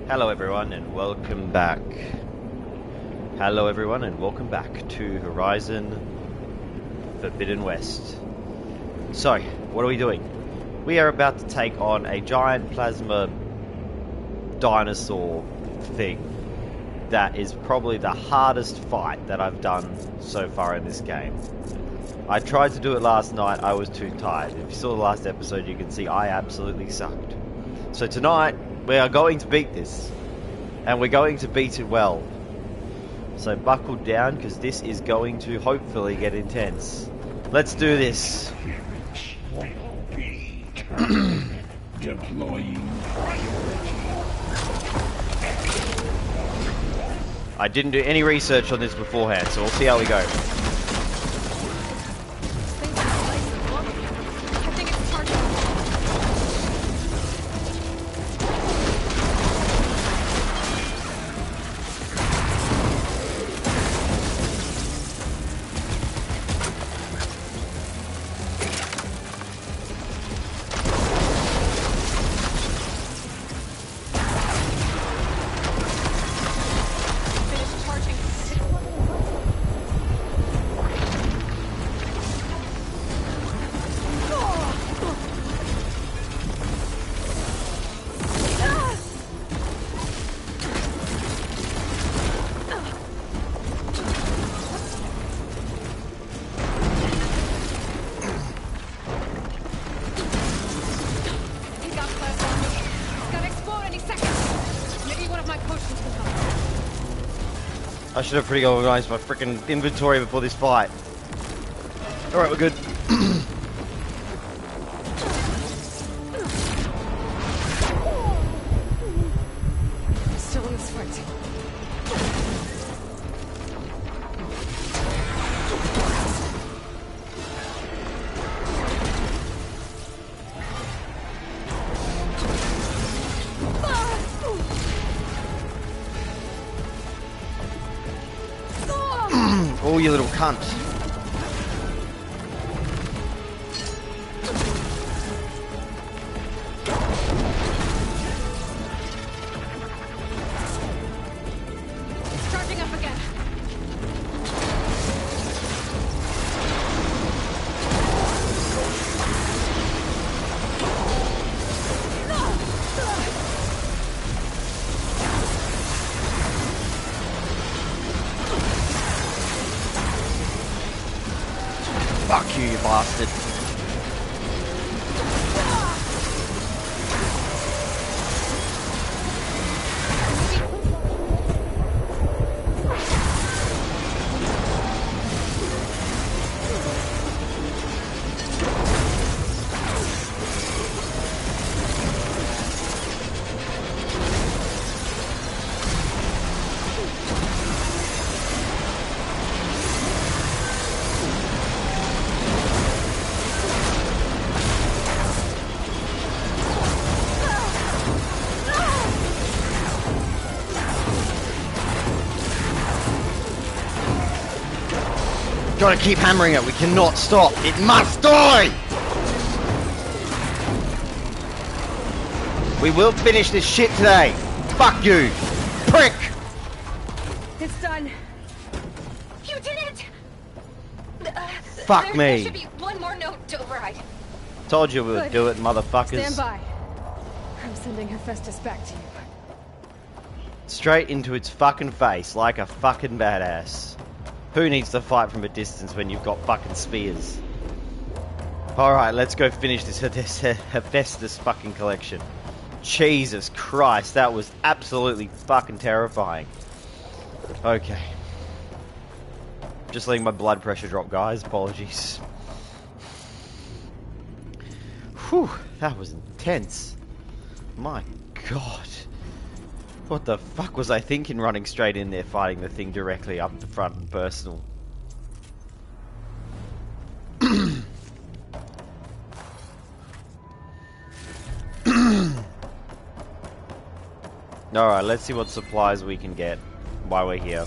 Hello everyone and welcome back. Hello everyone and welcome back to Horizon Forbidden West. So, what are we doing? We are about to take on a giant plasma dinosaur thing that is probably the hardest fight that I've done so far in this game. I tried to do it last night, I was too tired. If you saw the last episode you can see I absolutely sucked. So tonight we are going to beat this. And we're going to beat it well. So buckle down because this is going to hopefully get intense. Let's do this. Deploying. I didn't do any research on this beforehand, so we'll see how we go. I should have pretty organized my freaking inventory before this fight. Alright, we're good. Still in this fight. Oh, you little cunt. Charging up again. Fuck you, you bastard. Gotta keep hammering it, we cannot stop. It must die! We will finish this shit today. Fuck you, prick! It's done. You did it! Fuck me. There should be one more note to override. Told you we would Good. do it, motherfuckers. Stand by. I'm sending Hephaestus back to you. Straight into its fucking face, like a fucking badass. Who needs to fight from a distance when you've got fucking spears? Alright, let's go finish this Hephaestus fucking collection. Jesus Christ, that was absolutely fucking terrifying. Okay. Just letting my blood pressure drop, guys. Apologies. Whew, that was intense. My God. What the fuck was I thinking running straight in there fighting the thing directly up the front and personal? Alright, let's see what supplies we can get while we're here.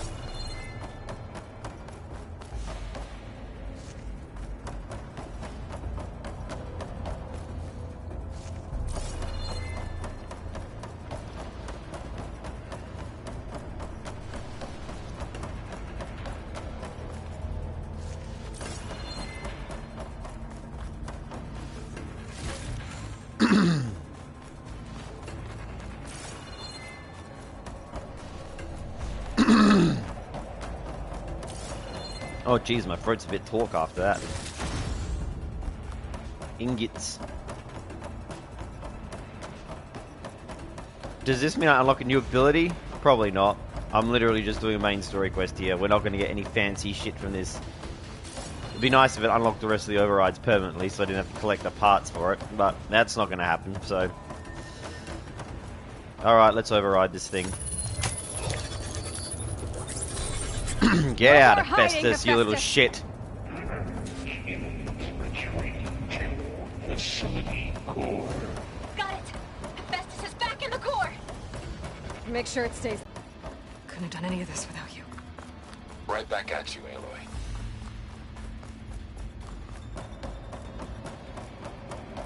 Oh jeez, my throat's a bit talk after that. Ingots. Does this mean I unlock a new ability? Probably not. I'm literally just doing a main story quest here. We're not going to get any fancy shit from this. It'd be nice if it unlocked the rest of the overrides permanently so I didn't have to collect the parts for it, but that's not going to happen, so... Alright, let's override this thing. Get out, Hephaestus, you little shit. Got it! Hephaestus is back in the core! Make sure it stays. Couldn't have done any of this without you. Right back at you, Aloy.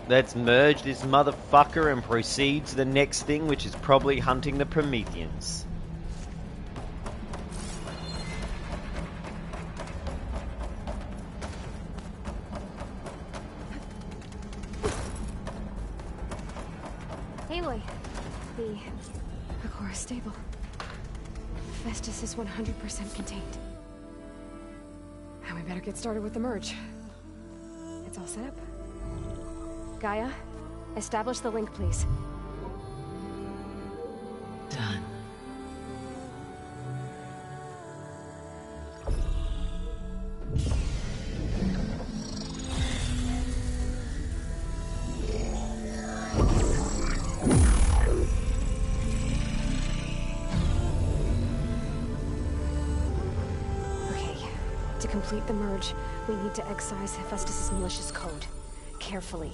Let's merge this motherfucker and proceed to the next thing, which is probably hunting the Prometheans. Aloy, the core is stable. Festus is 100% contained. Now we better get started with the merge. It's all set up. Gaia, establish the link, please. Done. Okay, to complete the merge, we need to excise Hephaestus' malicious code. Carefully.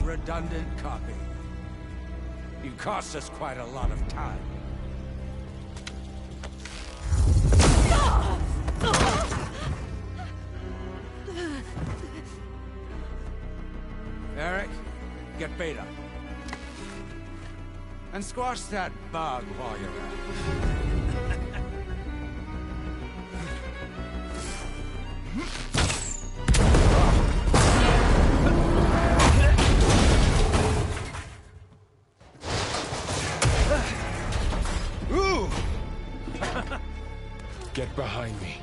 Redundant copy. You cost us quite a lot of time. Eric, get Beta. And squash that bug while you're at it. Get behind me.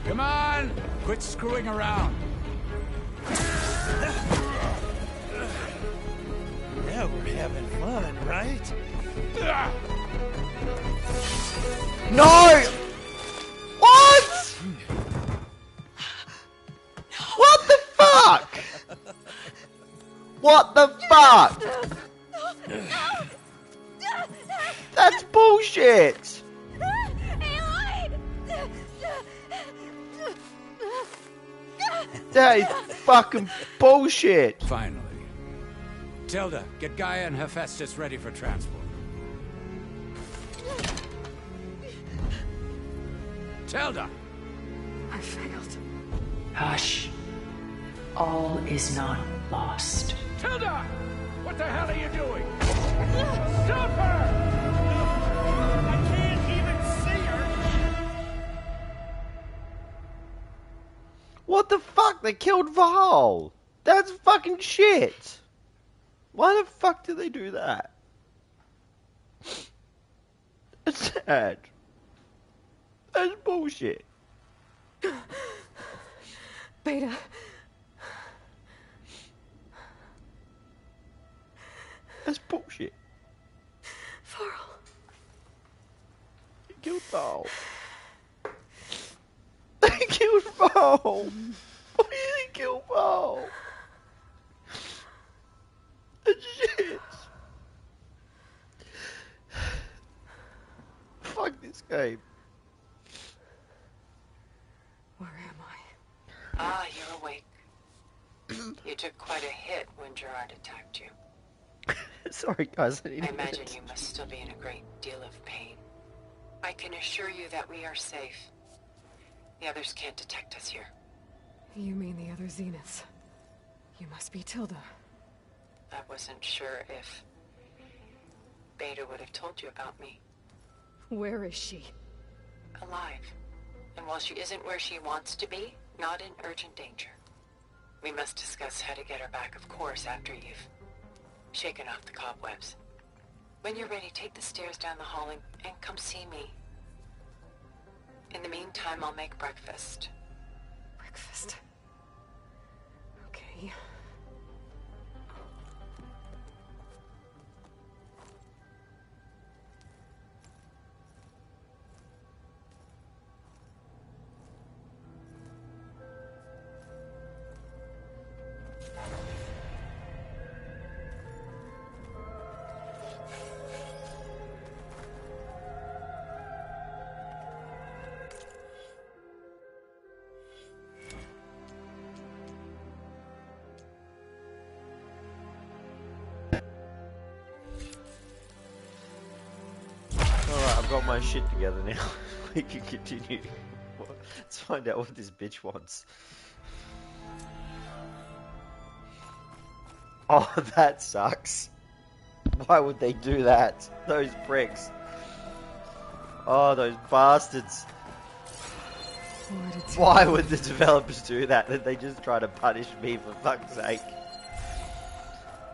Come on! Quit screwing around. Now we're having fun, right? No! What? What the fuck? What the fuck? That's bullshit! That is fucking bullshit! Finally. Tilda, get Gaia and Hephaestus ready for transport. Tilda! I failed. Hush. All is not lost. Tilda! What the hell are you doing? Stop her! I can't even see her. What the fuck? They killed Val! That's fucking shit! Why the fuck did they do that? It's sad. That's bullshit. Beta. That's bullshit. Varl. He killed Varl. They killed Varl. Why did they kill Varl? That's shit. Fuck this game. Where am I? Ah, you're awake. You took quite a hit when Gerard attacked you. Sorry, guys. I imagine you must still be in a great deal of pain. I can assure you that we are safe. The others can't detect us here. You mean the other Zeniths? You must be Tilda. I wasn't sure if Beta would have told you about me. Where is she? Alive. And while she isn't where she wants to be, not in urgent danger. We must discuss how to get her back, of course, after you've shaken off the cobwebs. When you're ready, take the stairs down the hall and come see me. In the meantime, I'll make breakfast. Breakfast. Okay. Alright, I've got my shit together now. We can continue. Let's find out what this bitch wants. Oh, that sucks. Why would they do that? Those pricks. Oh, those bastards. Why would the developers do that? Did they just try to punish me for fuck's sake?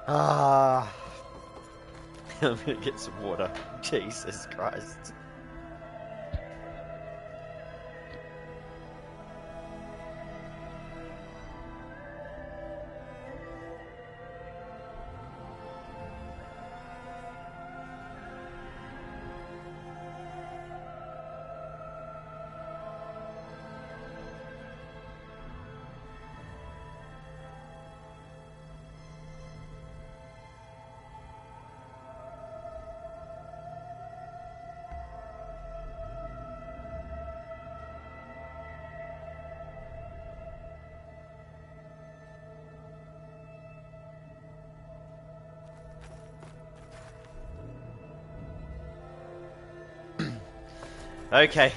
Ah. I'm gonna get some water. Jesus Christ. Okay.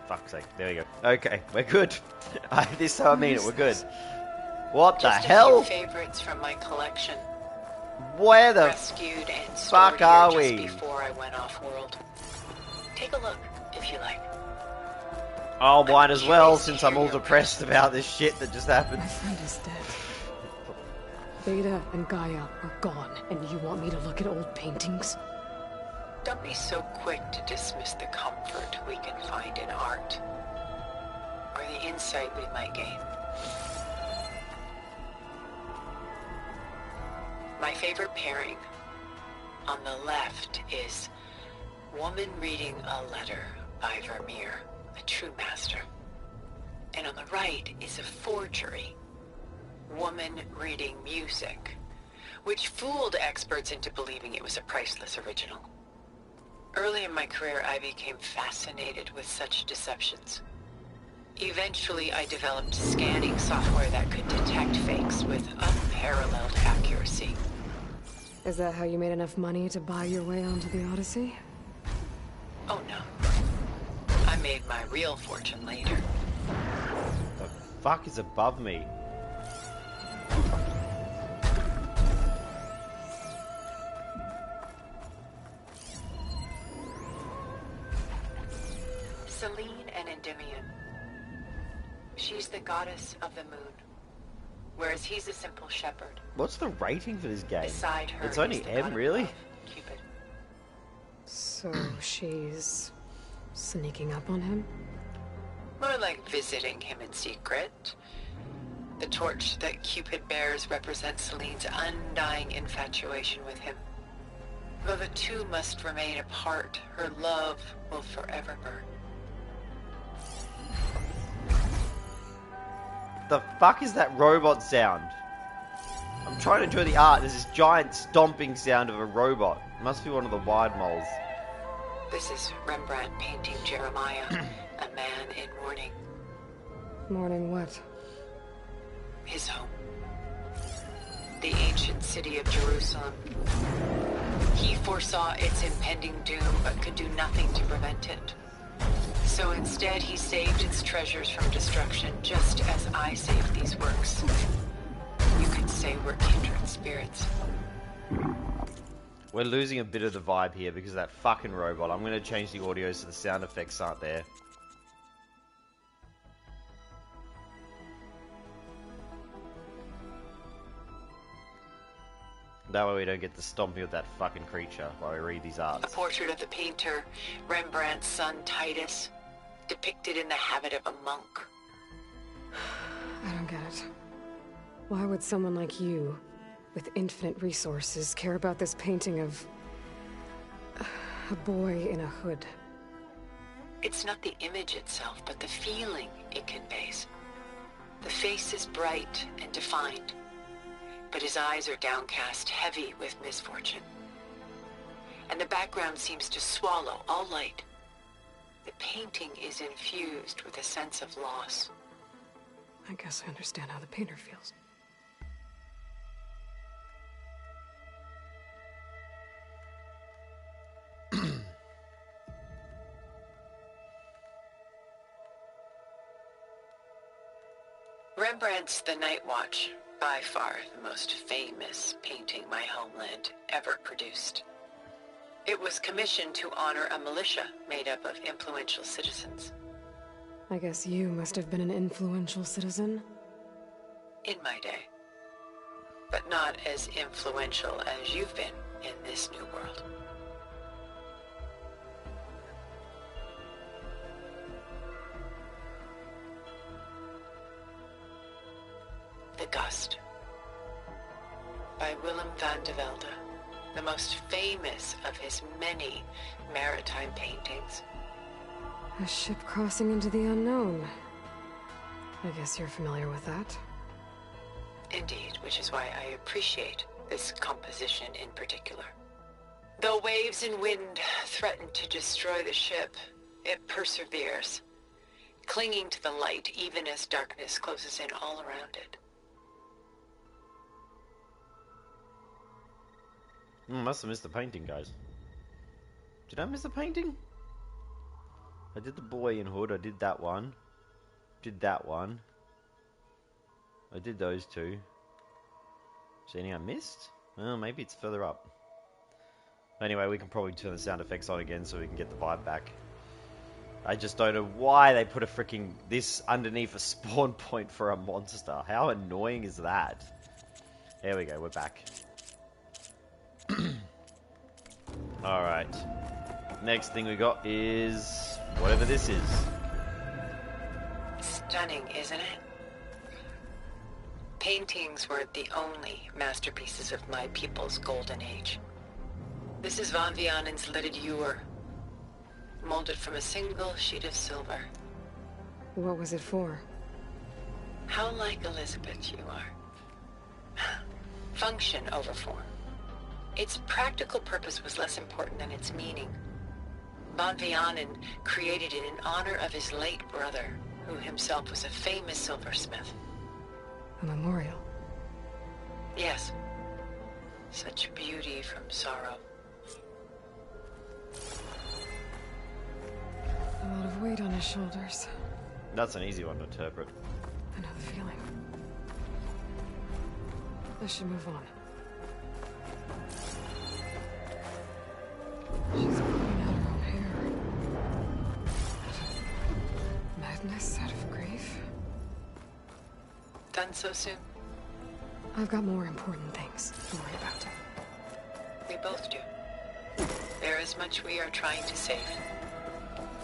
Fuck's sake. There we go. Okay, we're good. This time I mean it, we're good. What the hell? Just a few favorites from my collection. Where the Rescued and fuck stored are here we? just before I went off-world. Take a look, if you like. Oh, might as well, curious to since I'm hear all your depressed about this shit that just happened. My friend is dead. Beta and Gaia are gone, and you want me to look at old paintings? Don't be so quick to dismiss the comfort we can find in art, or the insight we might gain. My favorite pairing on the left is woman reading a letter by Vermeer, a true master. And on the right is a forgery, woman reading music, which fooled experts into believing it was a priceless original. Early in my career, I became fascinated with such deceptions. Eventually, I developed scanning software that could detect fakes with unparalleled accuracy. Is that how you made enough money to buy your way onto the Odyssey? Oh no. I made my real fortune later. The fuck is above me? Selene and Endymion. She's the goddess of the moon. whereas he's a simple shepherd. What's the rating for this game? Beside her, It's only is the M, god of really? love, Cupid. So she's sneaking up on him? More like visiting him in secret. The torch that Cupid bears represents Celine's undying infatuation with him. Though the two must remain apart, her love will forever burn. The fuck is that robot sound? I'm trying to enjoy the art. There's this giant stomping sound of a robot. It must be one of the wide moles. This is Rembrandt painting Jeremiah, a man in mourning. Mourning what? His home. The ancient city of Jerusalem. He foresaw its impending doom, but could do nothing to prevent it. So instead, he saved its treasures from destruction, just as I saved these works. You could say we're kindred spirits. We're losing a bit of the vibe here because of that fucking robot. I'm going to change the audio so the sound effects aren't there. That way we don't get the stomping of that fucking creature while we read these A arts. portrait of the painter, Rembrandt's son Titus, depicted in the habit of a monk. I don't get it. Why would someone like you, with infinite resources, care about this painting of a boy in a hood? It's not the image itself, but the feeling it conveys. The face is bright and defined, but his eyes are downcast, heavy with misfortune. And the background seems to swallow all light. The painting is infused with a sense of loss. I guess I understand how the painter feels. Rembrandt's The Night Watch, by far the most famous painting my homeland ever produced. It was commissioned to honor a militia made up of influential citizens. I guess you must have been an influential citizen. In my day. But not as influential as you've been in this new world. The Gust, by Willem van de Velde, the most famous of his many maritime paintings. A ship crossing into the unknown. I guess you're familiar with that. Indeed, which is why I appreciate this composition in particular. Though waves and wind threaten to destroy the ship, it perseveres, clinging to the light even as darkness closes in all around it. Must have missed the painting, guys. Did I miss the painting? I did the boy in hood, I did that one. Did that one. I did those two. Is there anything I missed? Well, maybe it's further up. Anyway, we can probably turn the sound effects on again so we can get the vibe back. I just don't know why they put a freaking this underneath a spawn point for a monster. How annoying is that? There we go, we're back. Alright. Next thing we got is whatever this is. Stunning, isn't it? Paintings were the only masterpieces of my people's golden age. This is Van Vianen's lidded ewer, molded from a single sheet of silver. What was it for? How like Elizabeth you are. Function over form. Its practical purpose was less important than its meaning. Van Vianen created it in honor of his late brother, who himself was a famous silversmith. A memorial. Yes. Such beauty from sorrow. A lot of weight on his shoulders. That's an easy one to interpret. I know the feeling. I should move on. She's pulling out her own hair. Madness out of grief. Done so soon? I've got more important things to worry about. We both do. There is much we are trying to save.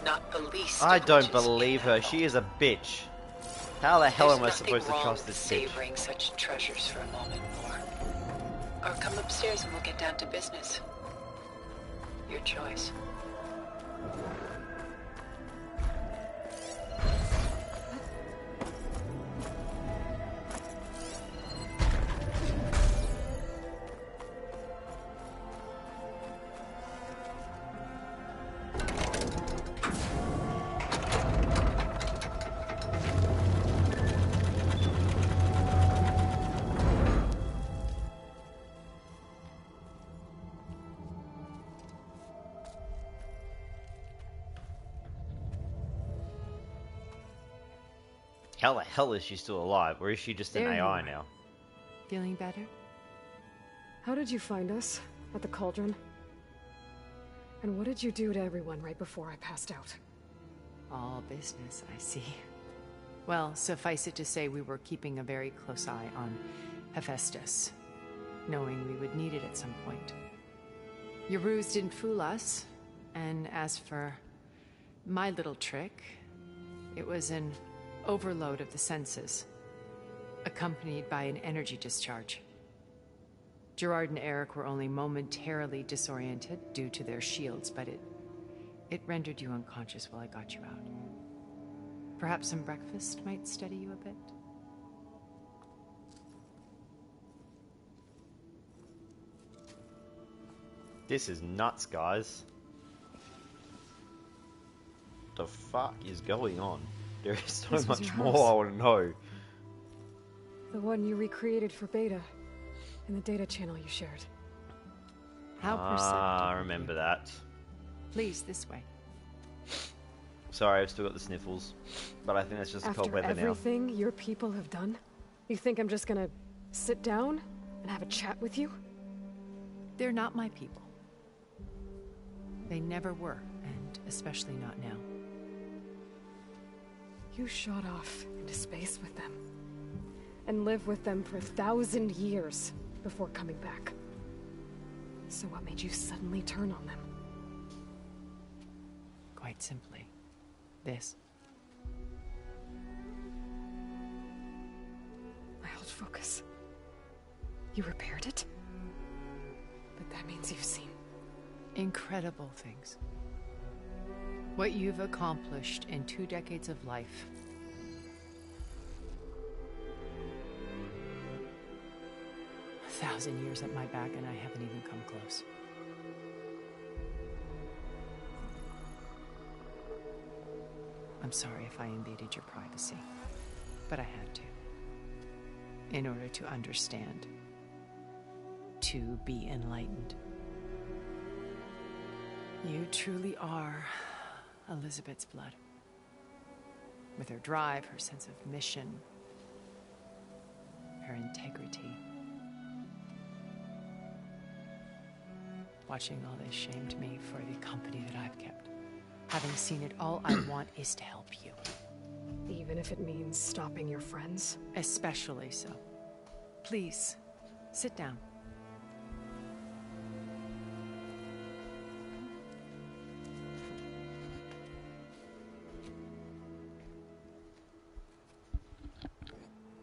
Not the least. I of don't which is believe her. Annabelle. She is a bitch. How the hell There's am I nothing supposed to wrong trust with this bitch? savoring such treasures for a moment more. Or come upstairs and we'll get down to business. Your choice. How the hell is she still alive? Or is she just an There you AI are. now? Feeling better? How did you find us? At the cauldron? And what did you do to everyone right before I passed out? All business, I see. Well, suffice it to say we were keeping a very close eye on Hephaestus, knowing we would need it at some point. Your ruse didn't fool us, and as for my little trick, it was an overload of the senses, accompanied by an energy discharge. Gerard and Eric were only momentarily disoriented due to their shields, but it rendered you unconscious while I got you out. Perhaps some breakfast might steady you a bit? This is nuts, guys. What the fuck is going on? There is so This was much your more house. I want to know. The one you recreated for Beta, in the data channel you shared. How perceptive. I of remember you. that. Please, this way. Sorry, I've still got the sniffles. But I think that's just the cold After weather now. everything your people have done, you think I'm just gonna sit down and have a chat with you? They're not my people. They never were, and especially not now. You shot off into space with them. And lived with them for 1,000 years before coming back. So what made you suddenly turn on them? Quite simply, this. My old focus. You repaired it? But that means you've seen. Incredible things. What you've accomplished in 2 decades of life. A 1,000 years at my back and I haven't even come close. I'm sorry if I invaded your privacy, but I had to. In order to understand. To be enlightened. You truly are Elizabeth's blood. With her drive, her sense of mission, her integrity. Watching all this shamed me for the company that I've kept. Having seen it, all I want is to help you. Even if it means stopping your friends? Especially so. Please, sit down.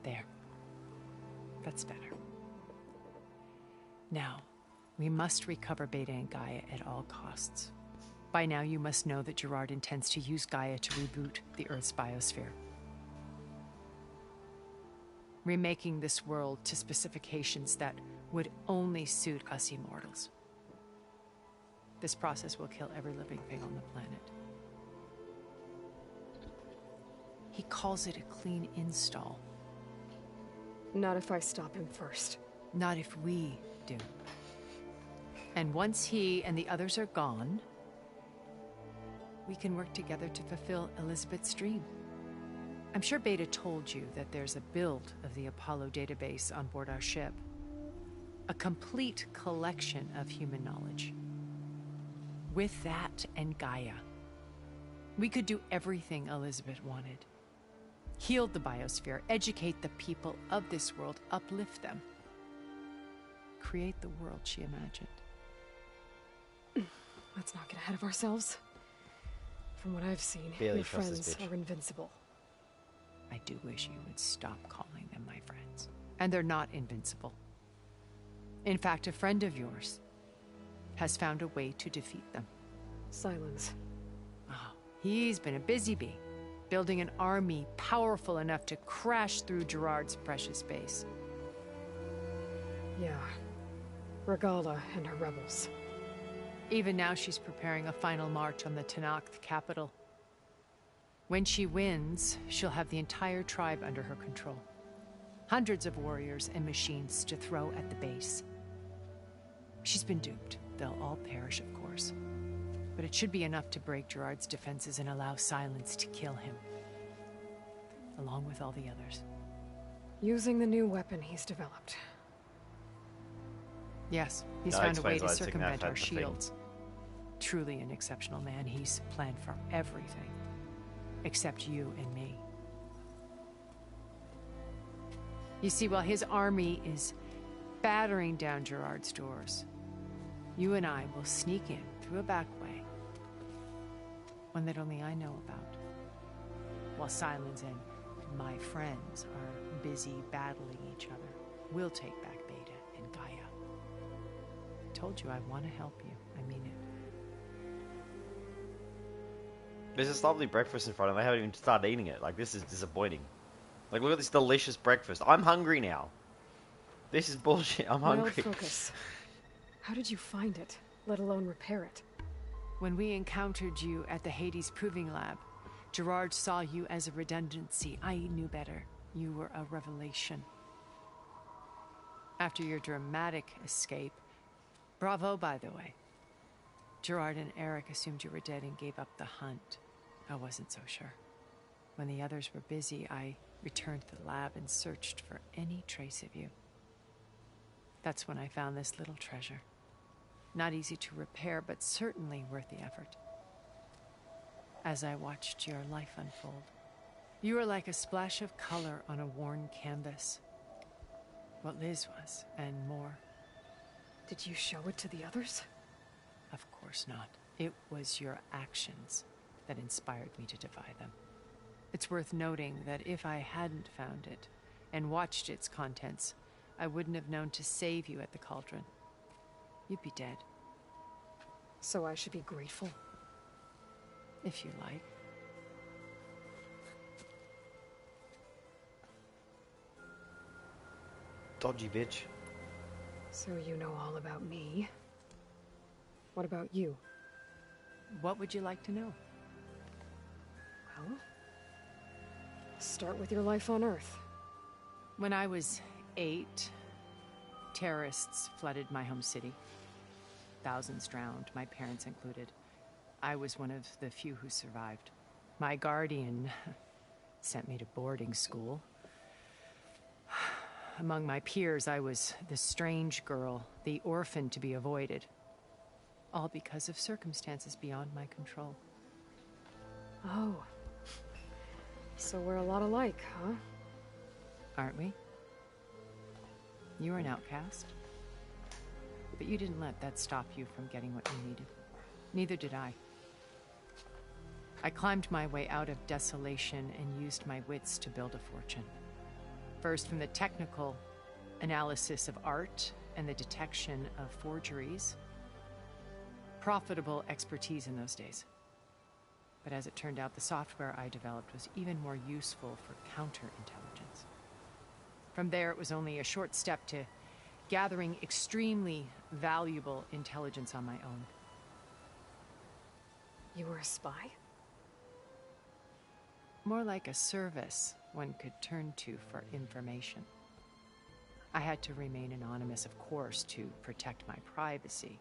There. That's better. Now, we must recover Beta and Gaia at all costs. By now, you must know that Gerard intends to use Gaia to reboot the Earth's biosphere. Remaking this world to specifications that would only suit us immortals. This process will kill every living thing on the planet. He calls it a clean install. Not if I stop him first. Not if we do. And once he and the others are gone, we can work together to fulfill Elizabeth's dream. I'm sure Beta told you that there's a build of the Apollo database on board our ship. A complete collection of human knowledge. With that and Gaia, we could do everything Elizabeth wanted. Heal the biosphere, educate the people of this world, uplift them. create the world she imagined. Let's not get ahead of ourselves. From what I've seen, Barely your trust this friends bitch. are invincible. I do wish you would stop calling them my friends. And they're not invincible. In fact, a friend of yours has found a way to defeat them. Silence. Oh, he's been a busy bee, building an army powerful enough to crash through Gerard's precious base. Yeah. Regala and her rebels. Even now, she's preparing a final march on the Tenakth capital. When she wins, she'll have the entire tribe under her control. Hundreds of warriors and machines to throw at the base. She's been duped. They'll all perish, of course. But it should be enough to break Gerard's defenses and allow Silence to kill him. Along with all the others. Using the new weapon he's developed. Yes, he's That found a way explains to why it's taken circumvent that our type of thing. shields. Truly an exceptional man. He's planned for everything. Except you and me. You see, while his army is battering down Gerard's doors, you and I will sneak in through a back way. One that only I know about. While Silence and my friends are busy battling each other, we'll take back Beta and Gaia. I told you I want to help you. I mean it. There's this lovely breakfast in front of me. I haven't even started eating it. Like, this is disappointing. Like, look at this delicious breakfast. I'm hungry now. This is bullshit. I'm Mild hungry. focus. How did you find it, let alone repair it? When we encountered you at the Hades Proving Lab, Gerard saw you as a redundancy. I knew better. You were a revelation. After your dramatic escape, bravo, by the way. Gerard and Eric assumed you were dead and gave up the hunt. I wasn't so sure. When the others were busy, I returned to the lab and searched for any trace of you. That's when I found this little treasure. Not easy to repair, but certainly worth the effort. As I watched your life unfold, you were like a splash of color on a worn canvas. What Liz was, and more. Did you show it to the others? Of course not. It was your actions that inspired me to defy them. It's worth noting that if I hadn't found it and watched its contents, I wouldn't have known to save you at the cauldron. You'd be dead. So I should be grateful? If you like. Dodgy bitch. So you know all about me. What about you? What would you like to know? Well, start with your life on Earth. When I was 8, terrorists flooded my home city. Thousands drowned, my parents included. I was one of the few who survived. My guardian sent me to boarding school. Among my peers, I was the strange girl, the orphan to be avoided. All because of circumstances beyond my control. Oh. So we're a lot alike, huh? Aren't we? You were an outcast. But you didn't let that stop you from getting what you needed. Neither did I. I climbed my way out of desolation and used my wits to build a fortune. First, from the technical analysis of art and the detection of forgeries. Profitable expertise in those days. But as it turned out, the software I developed was even more useful for counterintelligence. From there, it was only a short step to gathering extremely valuable intelligence on my own. You were a spy? More like a service one could turn to for information. I had to remain anonymous, of course, to protect my privacy.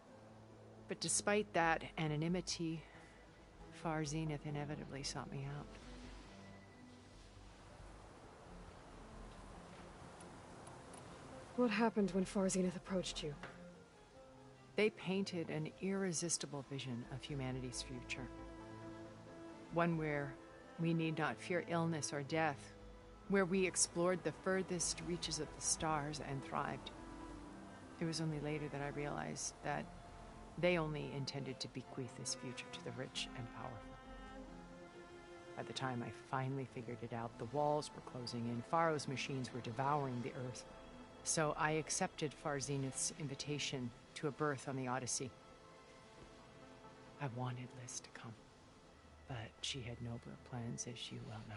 But despite that anonymity, Far Zenith inevitably sought me out. What happened when Far Zenith approached you? They painted an irresistible vision of humanity's future. One where we need not fear illness or death, where we explored the furthest reaches of the stars and thrived. It was only later that I realized that they only intended to bequeath this future to the rich and powerful. By the time I finally figured it out, the walls were closing in, Pharaoh's machines were devouring the Earth. So I accepted Far Zenith's invitation to a berth on the Odyssey. I wanted Liz to come, but she had nobler plans, as you well know.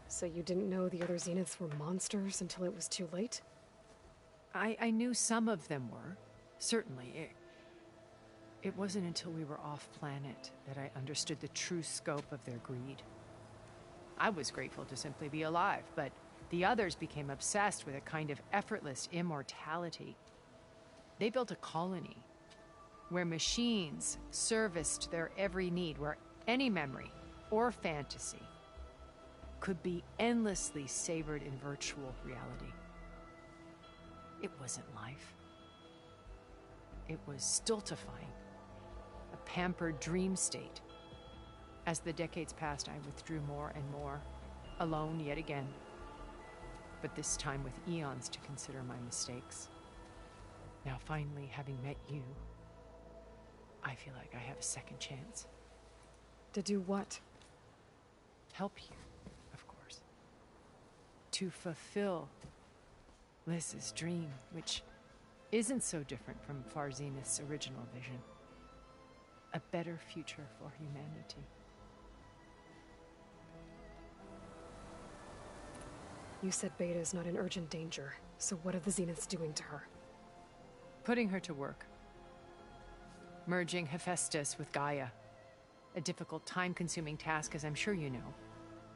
So you didn't know the other Zeniths were monsters until it was too late? I knew some of them were, certainly. It wasn't until we were off-planet that I understood the true scope of their greed. I was grateful to simply be alive, but the others became obsessed with a kind of effortless immortality. They built a colony where machines serviced their every need, where any memory or fantasy could be endlessly savored in virtual reality. It wasn't life. It was stultifying, a pampered dream state. As the decades passed, I withdrew more and more, alone yet again, but this time with eons to consider my mistakes. Now finally, having met you, I feel like I have a second chance. To do what? Help you, of course. To fulfill Liz's dream, which isn't so different from Far Zenith's original vision. A better future for humanity. You said Beta is not in urgent danger, so what are the Zeniths doing to her? Putting her to work. Merging Hephaestus with Gaia. A difficult, time-consuming task, as I'm sure you know.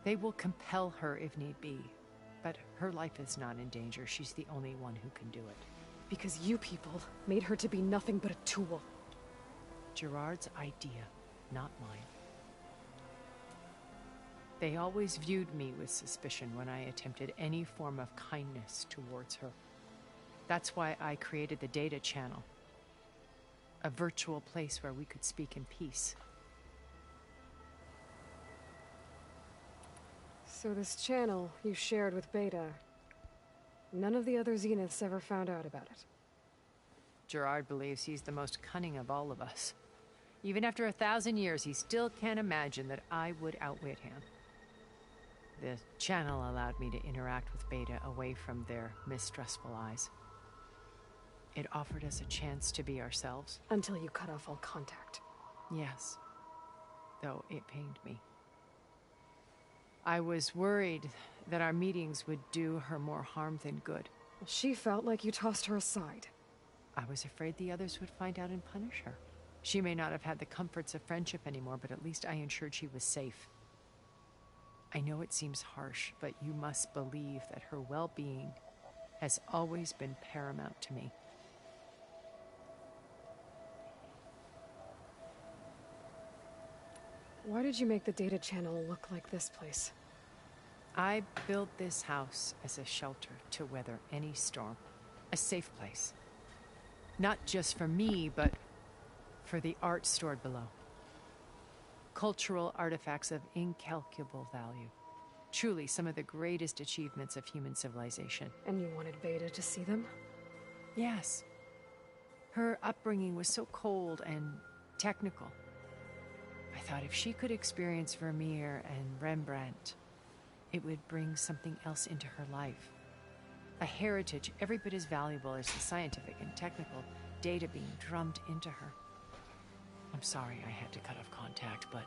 They will compel her if need be, but her life is not in danger. She's the only one who can do it. Because you people made her to be nothing but a tool. Gerard's idea, not mine. They always viewed me with suspicion when I attempted any form of kindness towards her. That's why I created the data channel. A virtual place where we could speak in peace. So this channel you shared with Beta, none of the other Zeniths ever found out about it? Gerard believes he's the most cunning of all of us. Even after 1,000 years, he still can't imagine that I would outwit him. The channel allowed me to interact with Beta away from their mistrustful eyes. It offered us a chance to be ourselves. Until you cut off all contact. Yes, though it pained me. I was worried that our meetings would do her more harm than good. She felt like you tossed her aside. I was afraid the others would find out and punish her. She may not have had the comforts of friendship anymore, but at least I ensured she was safe. I know it seems harsh, but you must believe that her well-being has always been paramount to me. Why did you make the data channel look like this place? I built this house as a shelter to weather any storm. A safe place. Not just for me, but for the art stored below. Cultural artifacts of incalculable value. Truly some of the greatest achievements of human civilization. And you wanted Beta to see them? Yes. Her upbringing was so cold and technical. I thought if she could experience Vermeer and Rembrandt, it would bring something else into her life. A heritage every bit as valuable as the scientific and technical data being drummed into her. I'm sorry I had to cut off contact, but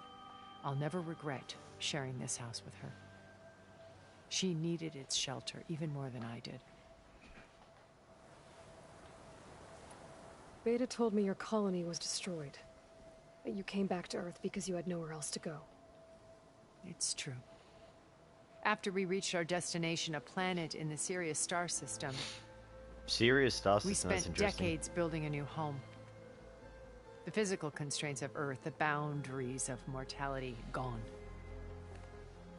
I'll never regret sharing this house with her. She needed its shelter even more than I did. Beta told me your colony was destroyed. That you came back to Earth because you had nowhere else to go. It's true. After we reached our destination, a planet in the Sirius star system, Sirius star we system, that's spent interesting. decades building a new home. The physical constraints of Earth, the boundaries of mortality, gone.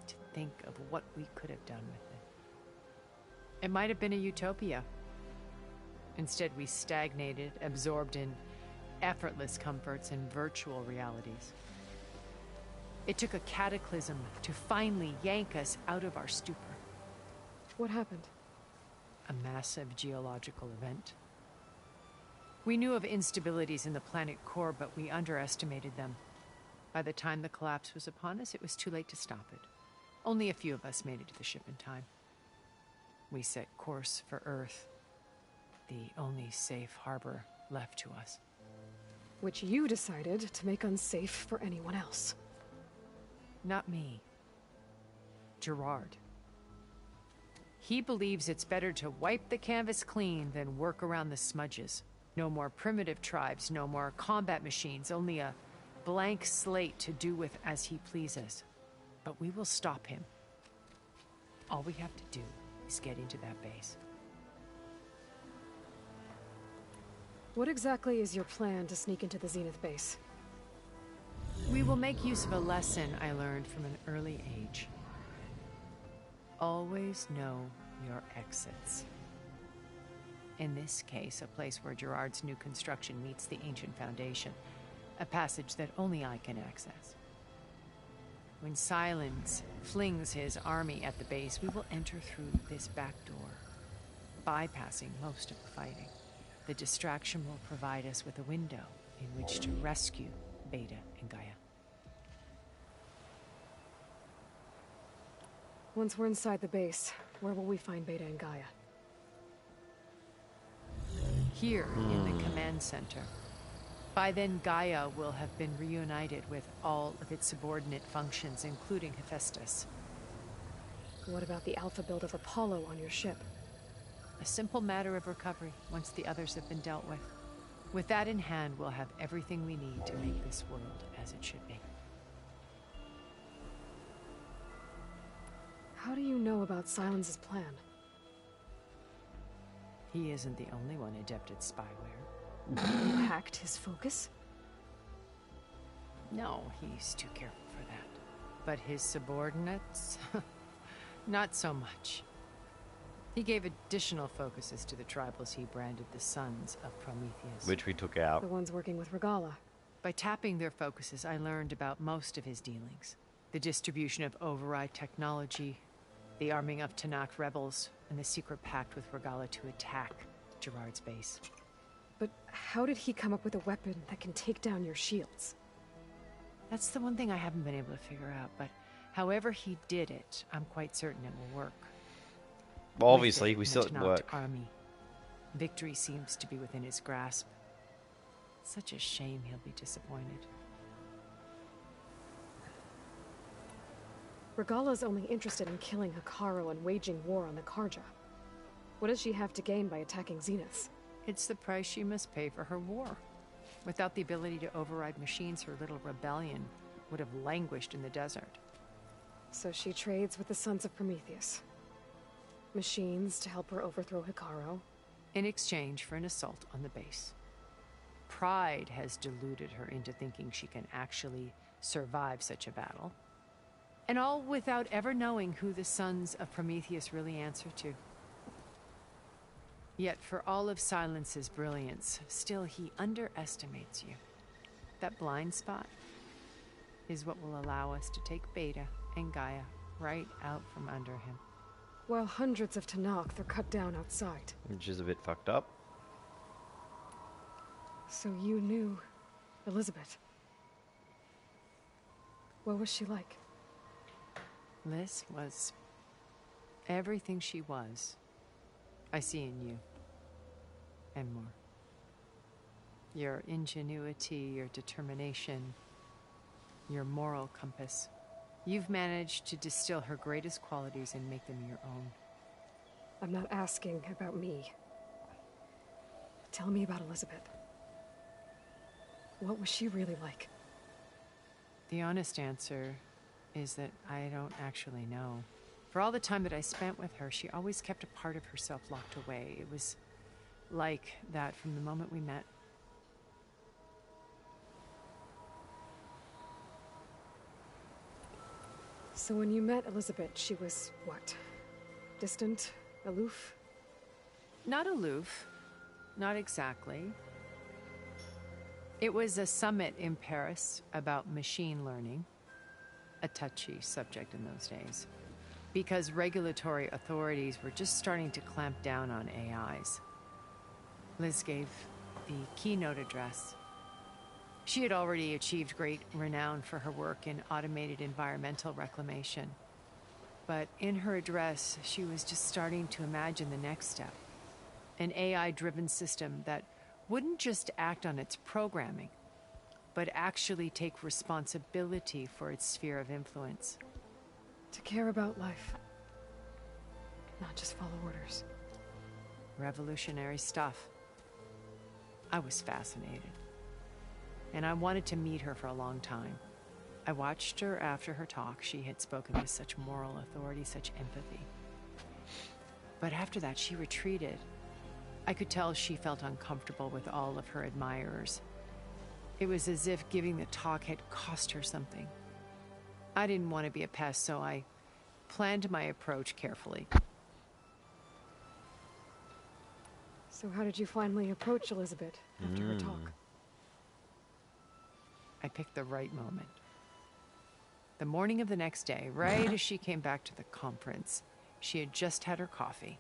To think of what we could have done with it. It might have been a utopia. Instead, we stagnated, absorbed in effortless comforts and virtual realities. It took a cataclysm to finally yank us out of our stupor. What happened? A massive geological event. We knew of instabilities in the planet core, but we underestimated them. By the time the collapse was upon us, it was too late to stop it. Only a few of us made it to the ship in time. We set course for Earth, the only safe harbor left to us. Which you decided to make unsafe for anyone else. Not me. Gerard. He believes it's better to wipe the canvas clean than work around the smudges. No more primitive tribes, no more combat machines, only a blank slate to do with as he pleases. But we will stop him. All we have to do is get into that base. What exactly is your plan to sneak into the Zenith base? We will make use of a lesson I learned from an early age. Always know your exits. In this case, a place where Gerard's new construction meets the ancient foundation, a passage that only I can access. When Silence flings his army at the base, we will enter through this back door, bypassing most of the fighting. The distraction will provide us with a window in which to rescue Beta and Gaia. Once we're inside the base, where will we find Beta and Gaia? Here in the command center. By then, Gaia will have been reunited with all of its subordinate functions, including Hephaestus. What about the alpha build of Apollo on your ship? A simple matter of recovery once the others have been dealt with. With that in hand, we'll have everything we need to make this world as it should be. How do you know about Silence's plan? He isn't the only one adept at spyware. You hacked his focus? No, he's too careful for that. But his subordinates? Not so much. He gave additional focuses to the tribals he branded the Sons of Prometheus. Which we took out. The ones working with Regala. By tapping their focuses, I learned about most of his dealings. The distribution of override technology, the arming of Tanakh rebels, and the secret pact with Regala to attack Gerard's base. But how did he come up with a weapon that can take down your shields? That's the one thing I haven't been able to figure out, but however he did it, I'm quite certain it will work. Well, obviously, With we it still and the didn't work. Tanakh army. Victory seems to be within his grasp. Such a shame he'll be disappointed. Regala's only interested in killing Hikaru and waging war on the Karja. What does she have to gain by attacking Zeniths? It's the price she must pay for her war. Without the ability to override machines, her little rebellion would have languished in the desert. So she trades with the Sons of Prometheus. Machines to help her overthrow Hikaru. In exchange for an assault on the base. Pride has deluded her into thinking she can actually survive such a battle. And all without ever knowing who the Sons of Prometheus really answer to. Yet for all of Silence's brilliance, still he underestimates you. That blind spot is what will allow us to take Beta and Gaia right out from under him. While hundreds of Tanakh are cut down outside. Which is a bit fucked up. So you knew Elizabeth. What was she like? Liz was everything she was. I see in you. And more. Your ingenuity, your determination, your moral compass. You've managed to distill her greatest qualities and make them your own. I'm not asking about me. Tell me about Elizabeth. What was she really like? The honest answer is that I don't actually know. For all the time that I spent with her, she always kept a part of herself locked away. It was like that from the moment we met. So when you met Elizabeth, she was what? Distant? Aloof? Not aloof. Not exactly. It was a summit in Paris about machine learning. a touchy subject in those days, because regulatory authorities were just starting to clamp down on AIs. Liz gave the keynote address. She had already achieved great renown for her work in automated environmental reclamation. But in her address, she was just starting to imagine the next step. An AI-driven system that wouldn't just act on its programming, but actually take responsibility for its sphere of influence. To care about life. Not just follow orders. Revolutionary stuff. I was fascinated. And I wanted to meet her for a long time. I watched her after her talk. She had spoken with such moral authority, such empathy. But after that, she retreated. I could tell she felt uncomfortable with all of her admirers. It was as if giving the talk had cost her something. I didn't want to be a pest, so I planned my approach carefully. So how did you finally approach Elizabeth after her talk? I picked the right moment. The morning of the next day, right as she came back to the conference, she had just had her coffee.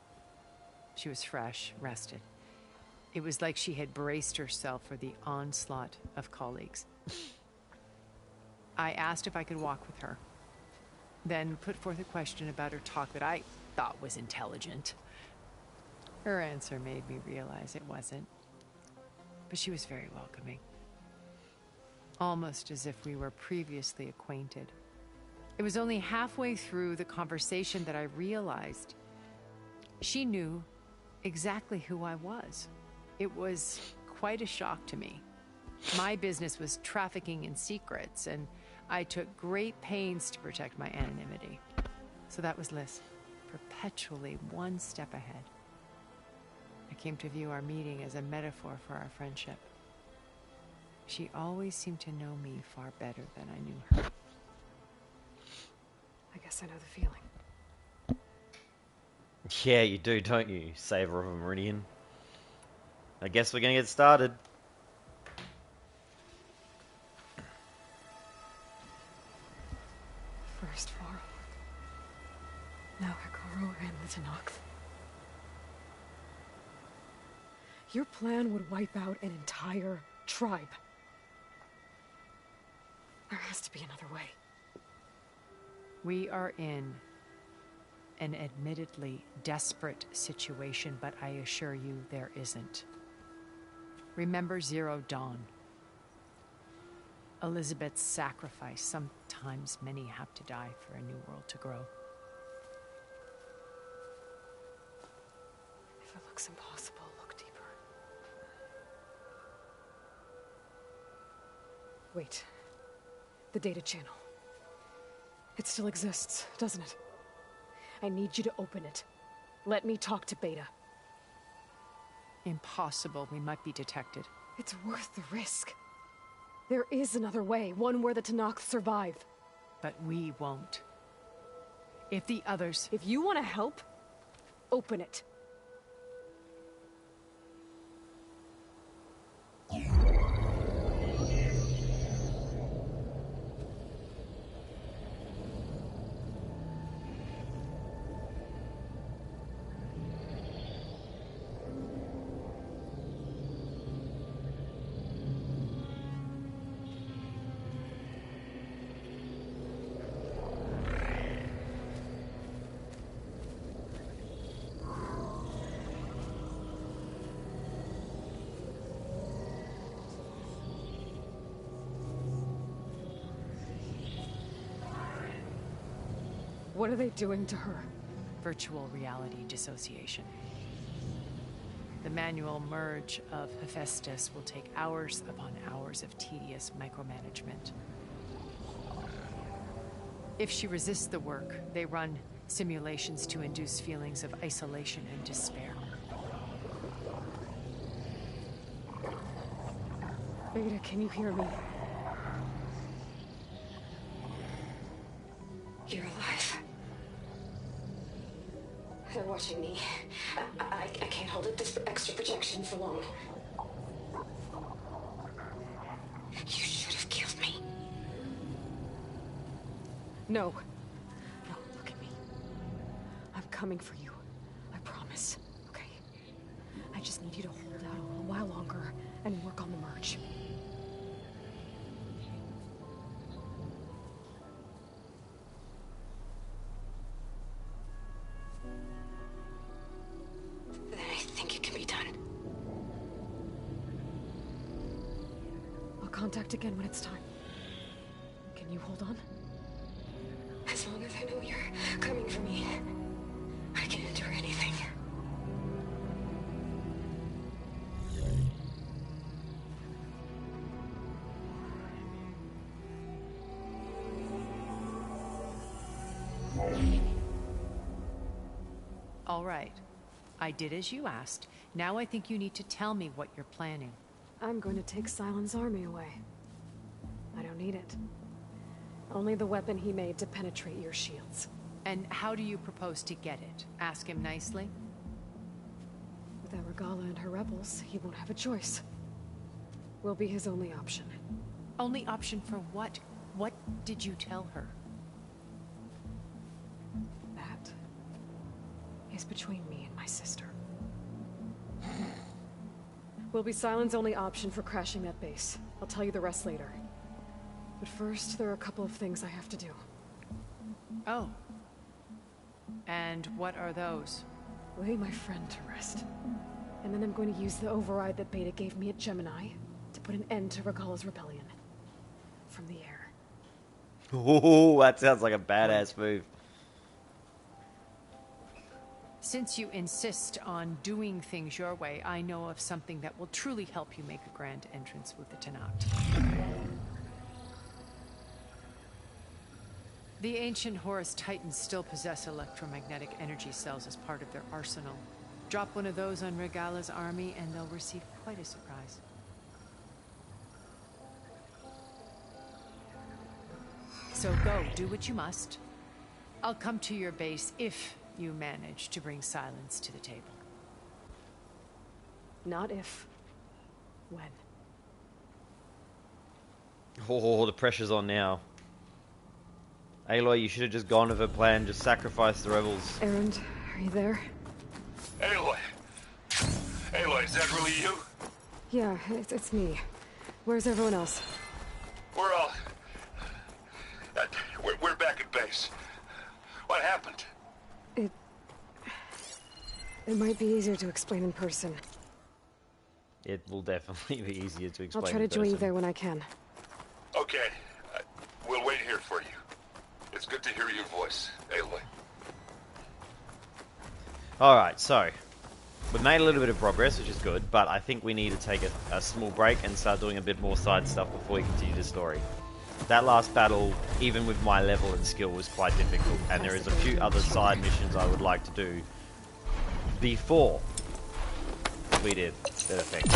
She was fresh, rested. It was like she had braced herself for the onslaught of colleagues. I asked if I could walk with her, then put forth a question about her talk that I thought was intelligent. Her answer made me realize it wasn't, but she was very welcoming. Almost as if we were previously acquainted. It was only halfway through the conversation that I realized she knew exactly who I was. It was quite a shock to me. My business was trafficking in secrets, and I took great pains to protect my anonymity. So that was Liz, perpetually one step ahead. I came to view our meeting as a metaphor for our friendship. She always seemed to know me far better than I knew her. I guess I know the feeling. Yeah, you do, don't you, Saver of a Meridian? I guess we're gonna get started. First Farl. Now Hikaru and the Tenakth. Your plan would wipe out an entire tribe. There has to be another way. We are in an admittedly desperate situation, but I assure you there isn't. Remember Zero Dawn. Elizabeth's sacrifice. Sometimes many have to die for a new world to grow. If it looks impossible, look deeper. Wait. The data channel. It still exists, doesn't it? I need you to open it. Let me talk to Beta. Impossible. We might be detected. It's worth the risk. There is another way, one where the Tenakth survive. But we won't. If the others... If you want to help, open it. What are they doing to her? Virtual reality dissociation. The manual merge of Hephaestus will take hours upon hours of tedious micromanagement. If she resists the work, they run simulations to induce feelings of isolation and despair. Beta, can you hear me? You're alive. They're watching me. I can't hold it this extra projection for long. You should have killed me. No. No, look at me. I'm coming for you. I promise. Okay? I just need you to hold out a little while longer and work on the merge. Then I think it can be done. I'll contact again when it's time. Can you hold on? As long as I know you're coming for me, I can endure anything. All right. I did as you asked. Now I think you need to tell me what you're planning. I'm going to take Silent's army away. I don't need it. Only the weapon he made to penetrate your shields. And how do you propose to get it? Ask him nicely? Without Regala and her rebels, he won't have a choice. We'll be his only option. Only option for what? What did you tell her? That is between me and my sister. Will be Silent's only option for crashing that base. I'll tell you the rest later. But first, there are a couple of things I have to do. Oh. And what are those? Lay my friend to rest. And then I'm going to use the override that Beta gave me at Gemini to put an end to Regala's rebellion. From the air. Ooh, that sounds like a badass move. Since you insist on doing things your way, I know of something that will truly help you make a grand entrance with the Tenat. The ancient Horus Titans still possess electromagnetic energy cells as part of their arsenal. Drop one of those on Regala's army and they'll receive quite a surprise. So go, do what you must. I'll come to your base if you manage to bring Silence to the table. Not if. When. Oh, the pressure's on now. Aloy, you should have just gone with her plan, just sacrifice the rebels. Erend, are you there? Aloy! Aloy, is that really you? Yeah, it's me. Where's everyone else? We're all... We're back at base. What happened? It might be easier to explain in person. It will definitely be easier to explain. I'll try to join you there when I can. Okay. We'll wait here for you. It's good to hear your voice, Aloy. Alright, so we've made a little bit of progress, which is good, but I think we need to take a small break and start doing a bit more side stuff before we continue the story. That last battle, even with my level and skill, was quite difficult, and there is a few other side missions I would like to do before we did that effect.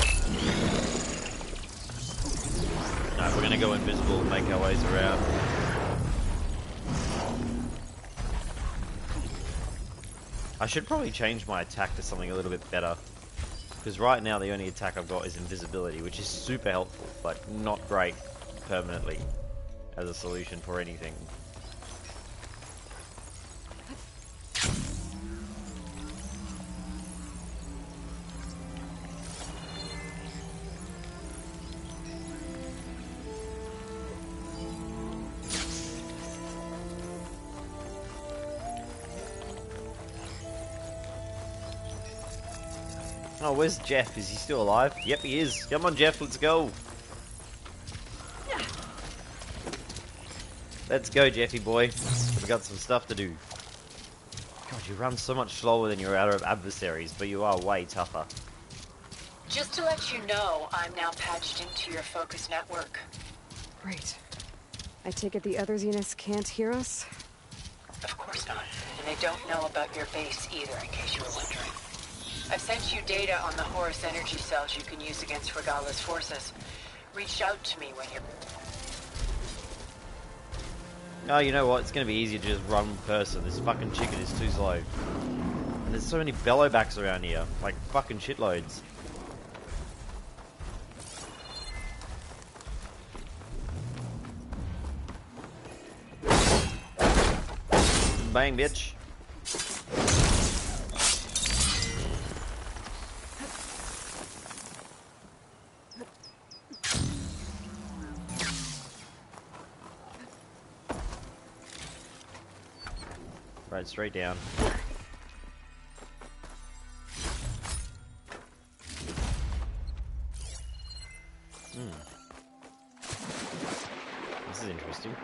No, we're going to go invisible and make our ways around. I should probably change my attack to something a little bit better, because right now the only attack I've got is invisibility, which is super helpful, but not great permanently as a solution for anything. Oh, where's Jeff? Is he still alive? Yep, he is. Come on, Jeff, let's go. Let's go, Jeffy boy. We've got some stuff to do. God, you run so much slower than your other adversaries, but you are way tougher. Just to let you know, I'm now patched into your focus network. Great. I take it the other Zeniths can't hear us? Of course not. And they don't know about your base either, in case you were wondering. I've sent you data on the Horus energy cells you can use against Regala's forces. Reach out to me when you're... Oh, you know what? It's going to be easier to just run in person. This fucking chicken is too slow. And there's so many bellowbacks around here. Like, fucking shitloads. Bang, bitch. Right, straight down. This is interesting.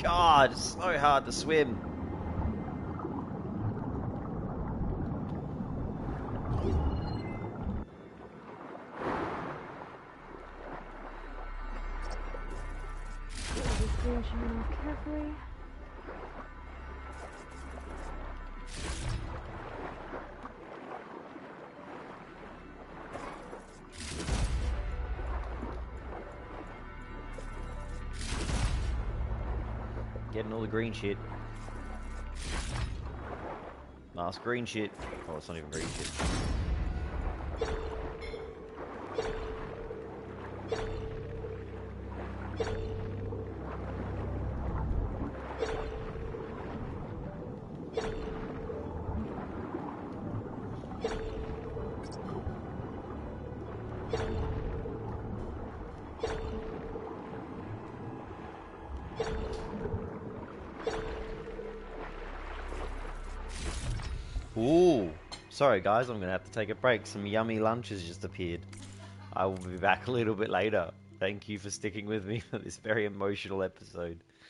God, it's so hard to swim. Carefully. Getting all the green shit. Last green shit. Oh, it's not even green shit. Ooh. Sorry guys, I'm gonna have to take a break. Some yummy lunch has just appeared. I will be back a little bit later. Thank you for sticking with me for this very emotional episode.